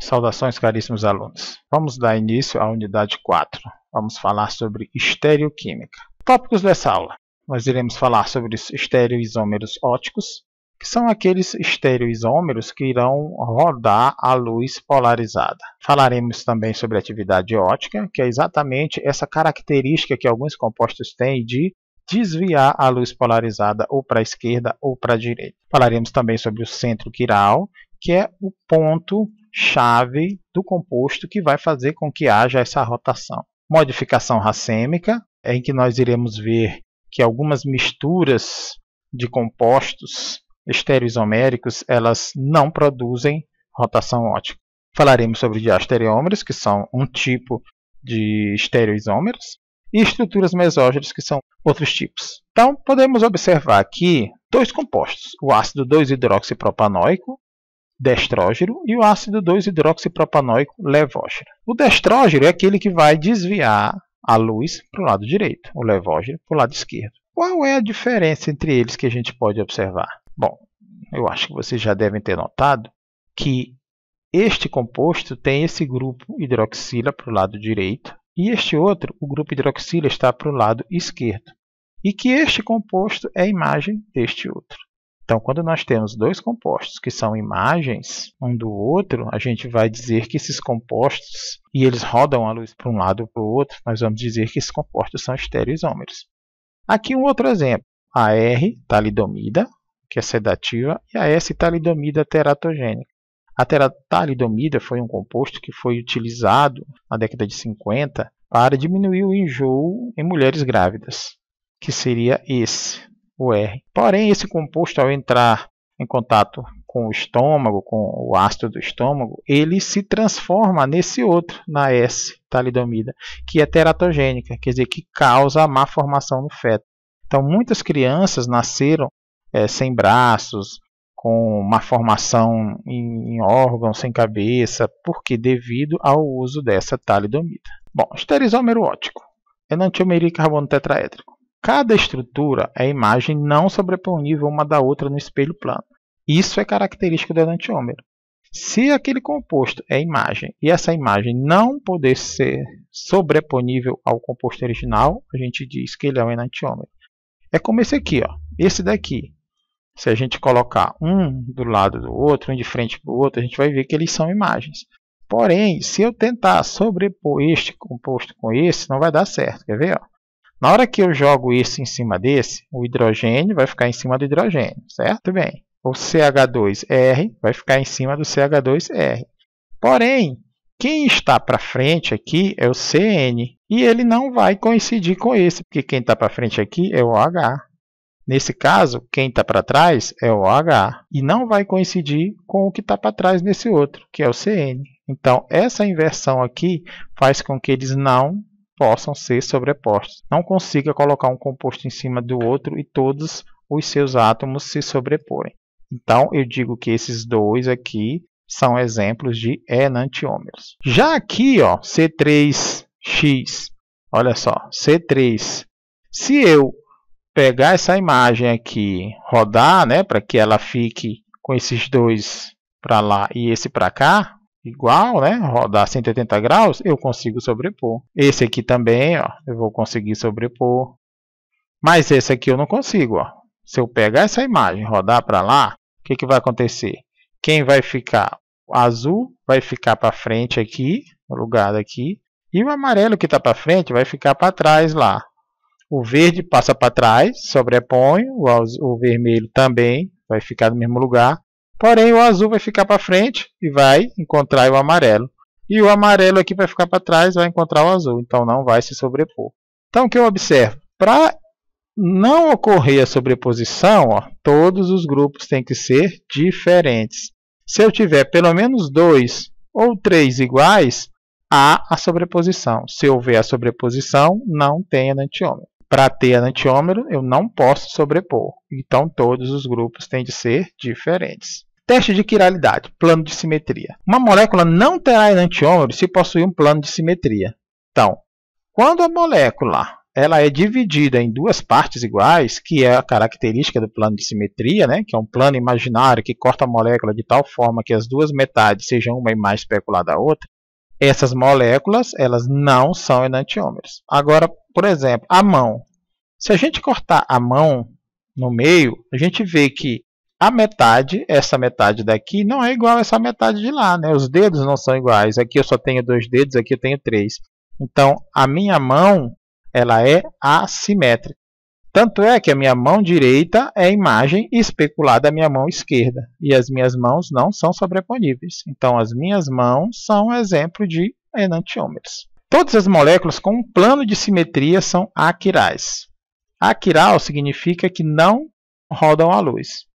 Saudações, caríssimos alunos. Vamos dar início à unidade 4. Vamos falar sobre estereoquímica. Tópicos dessa aula. Nós iremos falar sobre os estereoisômeros ópticos, que são aqueles estereoisômeros que irão rodar a luz polarizada. Falaremos também sobre atividade óptica, que é exatamente essa característica que alguns compostos têm de desviar a luz polarizada ou para a esquerda ou para a direita. Falaremos também sobre o centro quiral, que é o ponto-chave do composto que vai fazer com que haja essa rotação. Modificação racêmica, em que nós iremos ver que algumas misturas de compostos estereoisoméricos, elas não produzem rotação óptica. Falaremos sobre diastereômeros, que são um tipo de estereoisômeros, e estruturas mesógenas, que são outros tipos. Então, podemos observar aqui dois compostos, o ácido 2-hidroxipropanoico, destrógeno, e o ácido 2-hidroxipropanoico, levógeno. O destrógeno é aquele que vai desviar a luz para o lado direito, o levógeno para o lado esquerdo. Qual é a diferença entre eles que a gente pode observar? Bom, eu acho que vocês já devem ter notado que este composto tem esse grupo hidroxila para o lado direito e este outro, o grupo hidroxila, está para o lado esquerdo. E que este composto é a imagem deste outro. Então, quando nós temos dois compostos que são imagens um do outro, a gente vai dizer que esses compostos, e eles rodam a luz para um lado ou para o outro, nós vamos dizer que esses compostos são estereoisômeros. Aqui um outro exemplo, a R-talidomida, que é sedativa, e a S-talidomida teratogênica. A talidomida foi um composto que foi utilizado na década de 50 para diminuir o enjoo em mulheres grávidas, que seria esse, o R. Porém, esse composto, ao entrar em contato com o estômago, com o ácido do estômago, ele se transforma nesse outro, na S-talidomida, que é teratogênica, quer dizer, que causa a má formação no feto. Então, muitas crianças nasceram sem braços, com má formação em órgãos, sem cabeça, porque devido ao uso dessa talidomida. Bom, estereoisômero óptico, enantiomeria e carbono tetraédrico. Cada estrutura é imagem não sobreponível uma da outra no espelho plano. Isso é característico do enantiômero. Se aquele composto é imagem e essa imagem não poder ser sobreponível ao composto original, a gente diz que ele é um enantiômero. É como esse aqui, ó, esse daqui. Se a gente colocar um do lado do outro, um de frente para o outro, a gente vai ver que eles são imagens. Porém, se eu tentar sobrepor este composto com esse, não vai dar certo. Quer ver? Ó? Na hora que eu jogo esse em cima desse, o hidrogênio vai ficar em cima do hidrogênio, certo? Bem, o CH2R vai ficar em cima do CH2R. Porém, quem está para frente aqui é o CN, e ele não vai coincidir com esse, porque quem está para frente aqui é o OH. Nesse caso, quem está para trás é o OH, e não vai coincidir com o que está para trás nesse outro, que é o CN. Então, essa inversão aqui faz com que eles não possam ser sobrepostos. Não consiga colocar um composto em cima do outro e todos os seus átomos se sobrepõem. Então, eu digo que esses dois aqui são exemplos de enantiômeros. Já aqui, ó, C3X, olha só, C3. Se eu pegar essa imagem aqui, rodar, né, para que ela fique com esses dois para lá e esse para cá, igual, né, rodar 180 graus, eu consigo sobrepor. Esse aqui também, ó, eu vou conseguir sobrepor. Mas esse aqui eu não consigo. Ó. Se eu pegar essa imagem e rodar para lá, o que vai acontecer? Quem vai ficar? O azul vai ficar para frente aqui, no lugar daqui, e o amarelo que está para frente vai ficar para trás lá. O verde passa para trás, sobrepõe, o vermelho também vai ficar no mesmo lugar. Porém, o azul vai ficar para frente e vai encontrar o amarelo. E o amarelo aqui vai ficar para trás e vai encontrar o azul. Então, não vai se sobrepor. Então, o que eu observo? Para não ocorrer a sobreposição, ó, todos os grupos têm que ser diferentes. Se eu tiver pelo menos 2 ou 3 iguais, há a sobreposição. Se houver a sobreposição, não tem enantiômero. Para ter enantiômero, eu não posso sobrepor. Então, todos os grupos têm de ser diferentes. Teste de quiralidade, plano de simetria. Uma molécula não terá enantiômero se possuir um plano de simetria. Então, quando a molécula ela é dividida em duas partes iguais, que é a característica do plano de simetria, né, que é um plano imaginário que corta a molécula de tal forma que as duas metades sejam uma imagem especular da outra. Essas moléculas, elas não são enantiômeros. Agora, por exemplo, a mão. Se a gente cortar a mão no meio, a gente vê que a metade, essa metade daqui, não é igual a essa metade de lá, né? Os dedos não são iguais. Aqui eu só tenho 2 dedos, aqui eu tenho 3. Então, a minha mão, ela é assimétrica. Tanto é que a minha mão direita é a imagem especular da minha mão esquerda. E as minhas mãos não são sobreponíveis. Então, as minhas mãos são um exemplo de enantiômeros. Todas as moléculas com um plano de simetria são aquirais. Aquiral significa que não rodam a luz.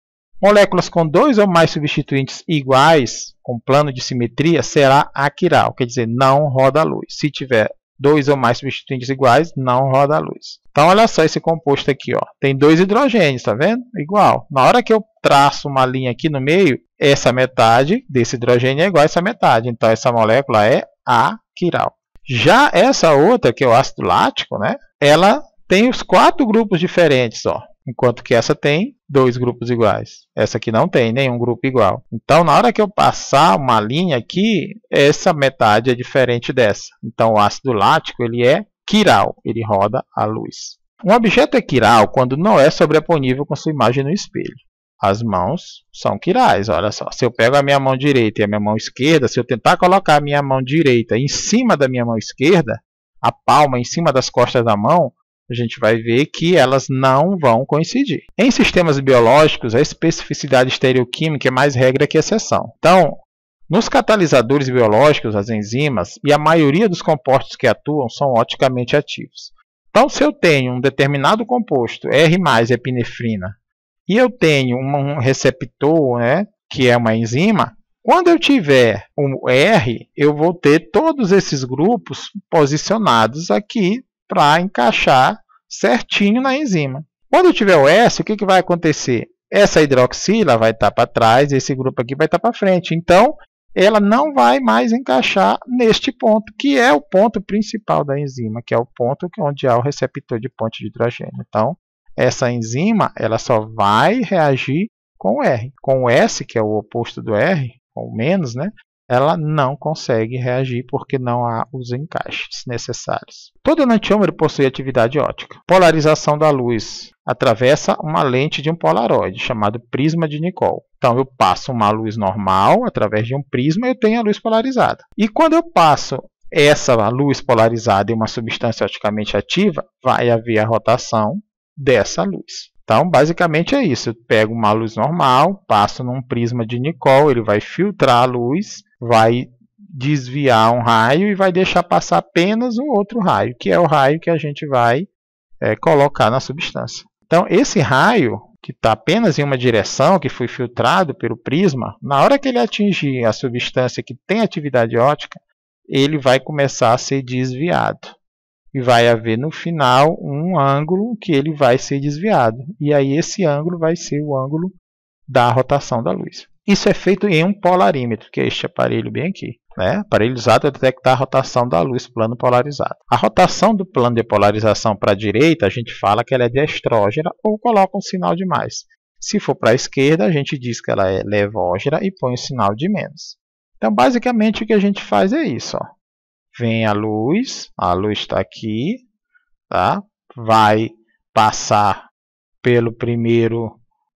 Moléculas com 2 ou mais substituintes iguais, com plano de simetria, será aquiral, quer dizer, não roda a luz. Se tiver 2 ou mais substituintes iguais, não roda a luz. Então, olha só esse composto aqui, ó. Tem 2 hidrogênios, tá vendo? Igual. Na hora que eu traço uma linha aqui no meio, essa metade desse hidrogênio é igual a essa metade. Então, essa molécula é aquiral. Já essa outra, que é o ácido lático, né? Ela tem os 4 grupos diferentes, ó. Enquanto que essa tem 2 grupos iguais. Essa aqui não tem nenhum grupo igual. Então, na hora que eu passar uma linha aqui, essa metade é diferente dessa. Então, o ácido lático ele é quiral, ele roda a luz. Um objeto é quiral quando não é sobreponível com sua imagem no espelho. As mãos são quirais, olha só. Se eu pego a minha mão direita e a minha mão esquerda, se eu tentar colocar a minha mão direita em cima da minha mão esquerda, a palma em cima das costas da mão, a gente vai ver que elas não vão coincidir. Em sistemas biológicos, a especificidade estereoquímica é mais regra que exceção. Então, nos catalisadores biológicos, as enzimas, e a maioria dos compostos que atuam são oticamente ativos. Então, se eu tenho um determinado composto, R+, epinefrina, e eu tenho um receptor, né, que é uma enzima, quando eu tiver um R, eu vou ter todos esses grupos posicionados aqui para encaixar certinho na enzima. Quando eu tiver o S, o que vai acontecer? Essa hidroxila vai estar para trás, esse grupo aqui vai estar para frente. Então, ela não vai mais encaixar neste ponto, que é o ponto principal da enzima, que é o ponto onde há o receptor de ponte de hidrogênio. Então, essa enzima ela só vai reagir com o R. Com o S, que é o oposto do R, com o menos, né? Ela não consegue reagir porque não há os encaixes necessários. Todo enantiômero possui atividade óptica. Polarização da luz atravessa uma lente de um polaroide, chamado prisma de Nicol. Então, eu passo uma luz normal através de um prisma e eu tenho a luz polarizada. E quando eu passo essa luz polarizada em uma substância oticamente ativa, vai haver a rotação dessa luz. Então, basicamente é isso. Eu pego uma luz normal, passo num prisma de Nicol, ele vai filtrar a luz, vai desviar um raio e vai deixar passar apenas um outro raio, que é o raio que a gente vai colocar na substância. Então, esse raio, que está apenas em uma direção, que foi filtrado pelo prisma, na hora que ele atingir a substância que tem atividade óptica, ele vai começar a ser desviado. E vai haver no final um ângulo que ele vai ser desviado. E aí esse ângulo vai ser o ângulo da rotação da luz. Isso é feito em um polarímetro, que é este aparelho bem aqui. Né? Aparelho usado para detectar a rotação da luz plano polarizado. A rotação do plano de polarização para a direita, a gente fala que ela é destrógena ou coloca um sinal de mais. Se for para a esquerda, a gente diz que ela é levógena e põe o sinal de menos. Então, basicamente, o que a gente faz é isso. Ó. Vem a luz está aqui, tá? Vai passar pelo primeiro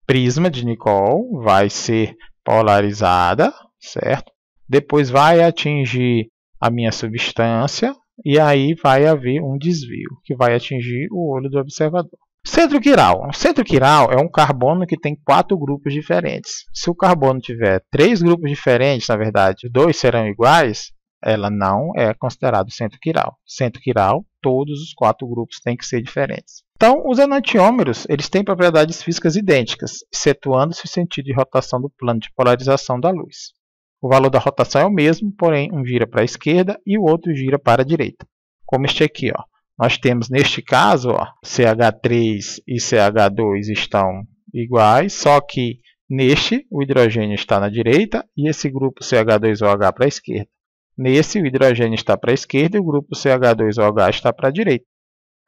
prisma de Nicol, vai ser polarizada, certo? Depois vai atingir a minha substância e aí vai haver um desvio, que vai atingir o olho do observador. Centro quiral. O centro quiral é um carbono que tem 4 grupos diferentes. Se o carbono tiver 3 grupos diferentes, na verdade, 2 serão iguais, ela não é considerado centro quiral. Centro quiral, todos os 4 grupos têm que ser diferentes. Então, os enantiômeros eles têm propriedades físicas idênticas, excetuando-se o sentido de rotação do plano de polarização da luz. O valor da rotação é o mesmo, porém um gira para a esquerda e o outro gira para a direita. Como este aqui, ó. Nós temos neste caso, ó, CH3 e CH2 estão iguais, só que neste o hidrogênio está na direita e esse grupo CH2OH para a esquerda. Nesse, o hidrogênio está para a esquerda e o grupo CH2OH está para a direita.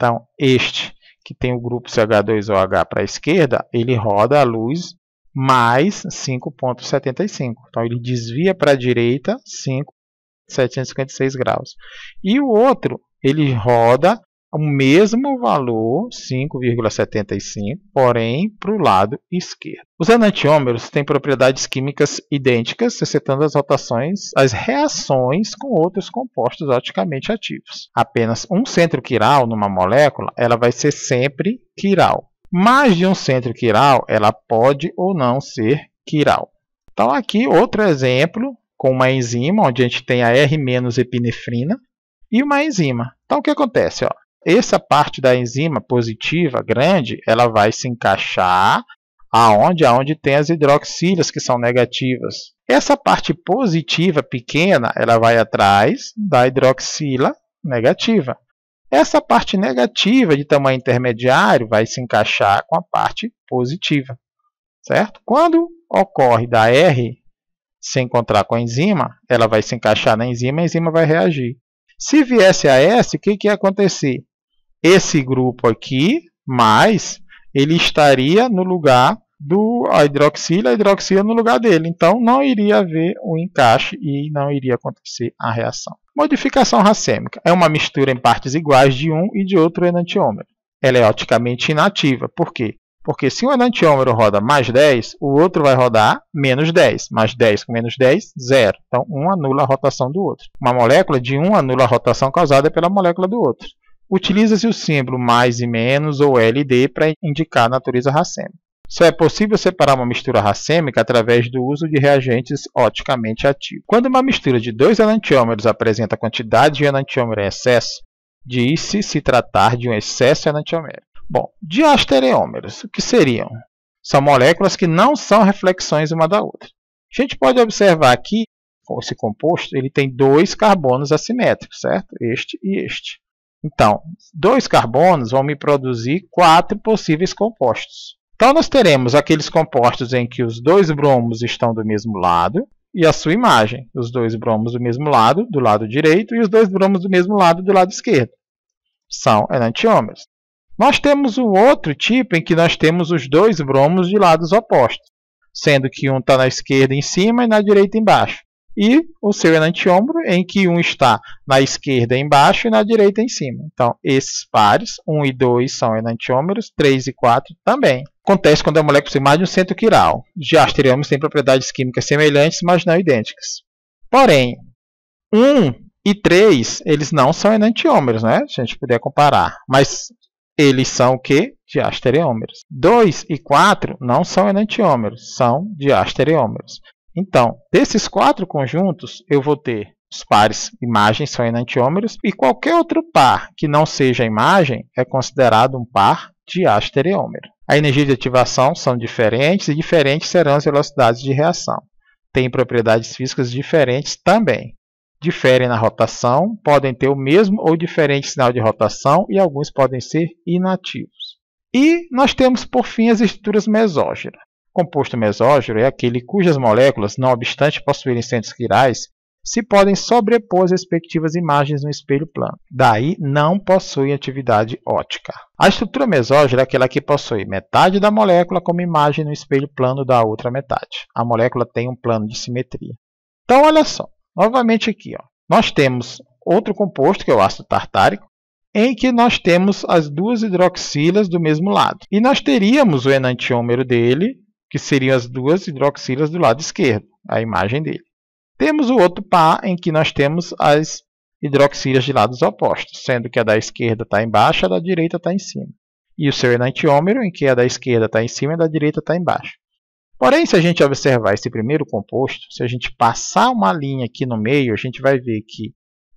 Então, este que tem o grupo CH2OH para a esquerda, ele roda a luz mais 5,75. Então, ele desvia para a direita 5,756 graus. E o outro, ele roda o mesmo valor, 5,75, porém para o lado esquerdo. Os enantiômeros têm propriedades químicas idênticas, excetuando as reações com outros compostos oticamente ativos. Apenas um centro quiral numa molécula, ela vai ser sempre quiral. Mais de um centro quiral, ela pode ou não ser quiral. Então aqui outro exemplo com uma enzima, onde a gente tem a R-epinefrina e uma enzima. Então o que acontece? Essa parte da enzima positiva grande, ela vai se encaixar aonde tem as hidroxilas que são negativas. Essa parte positiva pequena, ela vai atrás da hidroxila negativa. Essa parte negativa de tamanho intermediário vai se encaixar com a parte positiva, certo? Quando ocorre da R se encontrar com a enzima, ela vai se encaixar na enzima e a enzima vai reagir. Se viesse a S, o que ia acontecer? Esse grupo aqui, mais, ele estaria no lugar a hidroxila no lugar dele. Então, não iria haver um encaixe e não iria acontecer a reação. Modificação racêmica é uma mistura em partes iguais de um e de outro enantiômero. Ela é oticamente inativa. Por quê? Porque se um enantiômero roda mais 10, o outro vai rodar menos 10. Mais 10 com menos 10, 0. Então, um anula a rotação do outro. Uma molécula de um anula a rotação causada pela molécula do outro. Utiliza-se o símbolo mais e menos ou LD para indicar a natureza racêmica. Só é possível separar uma mistura racêmica através do uso de reagentes oticamente ativos. Quando uma mistura de dois enantiômeros apresenta quantidade de enantiômero em excesso, diz-se se tratar de um excesso enantiomérico. Bom, diastereômeros, o que seriam? São moléculas que não são reflexões uma da outra. A gente pode observar aqui, esse composto, ele tem dois carbonos assimétricos, certo? Este e este. Então, dois carbonos vão me produzir 4 possíveis compostos. Então, nós teremos aqueles compostos em que os dois bromos estão do mesmo lado e a sua imagem. Os dois bromos do mesmo lado, do lado direito, e os dois bromos do mesmo lado, do lado esquerdo. São enantiômeros. Nós temos um outro tipo em que nós temos os dois bromos de lados opostos, sendo que um está na esquerda em cima e na direita embaixo. E o seu enantiômero em que um está na esquerda embaixo e na direita em cima. Então, esses pares, 1 e 2 são enantiômeros, 3 e 4 também. Acontece quando a molécula tem mais de um centro quiral. Os diastereômeros têm propriedades químicas semelhantes, mas não idênticas. Porém, 1 e 3, eles não são enantiômeros, né? Se a gente puder comparar. Mas eles são o quê? Diastereômeros. 2 e 4 não são enantiômeros, são diastereômeros. Então, desses 4 conjuntos, eu vou ter os pares imagem são enantiômeros e qualquer outro par que não seja imagem é considerado um par diastereômero. A energia de ativação são diferentes e diferentes serão as velocidades de reação. Têm propriedades físicas diferentes também. Diferem na rotação, podem ter o mesmo ou diferente sinal de rotação e alguns podem ser inativos. E nós temos, por fim, as estruturas mesógeras. O composto mesógero é aquele cujas moléculas, não obstante possuírem centros quirais, se podem sobrepor as respectivas imagens no espelho plano. Daí, não possui atividade óptica. A estrutura mesógera é aquela que possui metade da molécula como imagem no espelho plano da outra metade. A molécula tem um plano de simetria. Então, olha só. Novamente aqui, nós temos outro composto, que é o ácido tartárico, em que nós temos as duas hidroxilas do mesmo lado. E nós teríamos o enantiômero dele, que seriam as duas hidroxilas do lado esquerdo, a imagem dele. Temos o outro par em que nós temos as hidroxilas de lados opostos, sendo que a da esquerda está embaixo e a da direita está em cima. E o seu enantiômero, em que a da esquerda está em cima e a da direita está embaixo. Porém, se a gente observar esse primeiro composto, se a gente passar uma linha aqui no meio, a gente vai ver que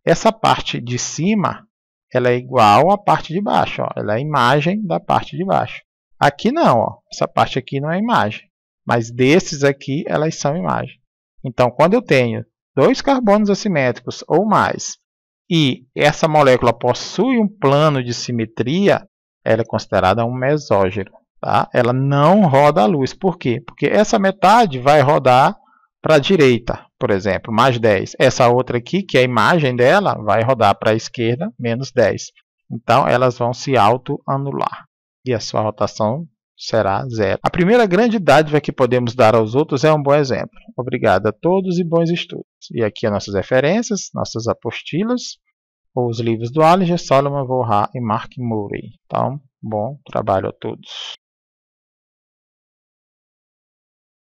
essa parte de cima ela é igual à parte de baixo. Ela é a imagem da parte de baixo. Aqui não, essa parte aqui não é imagem. Mas desses aqui, elas são imagem. Então, quando eu tenho dois carbonos assimétricos ou mais, e essa molécula possui um plano de simetria, ela é considerada um mesógero. Tá? Ela não roda a luz. Por quê? Porque essa metade vai rodar para a direita, por exemplo, mais 10. Essa outra aqui, que é a imagem dela, vai rodar para a esquerda, menos 10. Então, elas vão se auto-anular. E a sua rotação será 0. A primeira grande dádiva que podemos dar aos outros é um bom exemplo. Obrigado a todos e bons estudos. E aqui as nossas referências, nossas apostilas, os livros do Alinger, Solomon, Volha e Mark Murray. Então, bom trabalho a todos.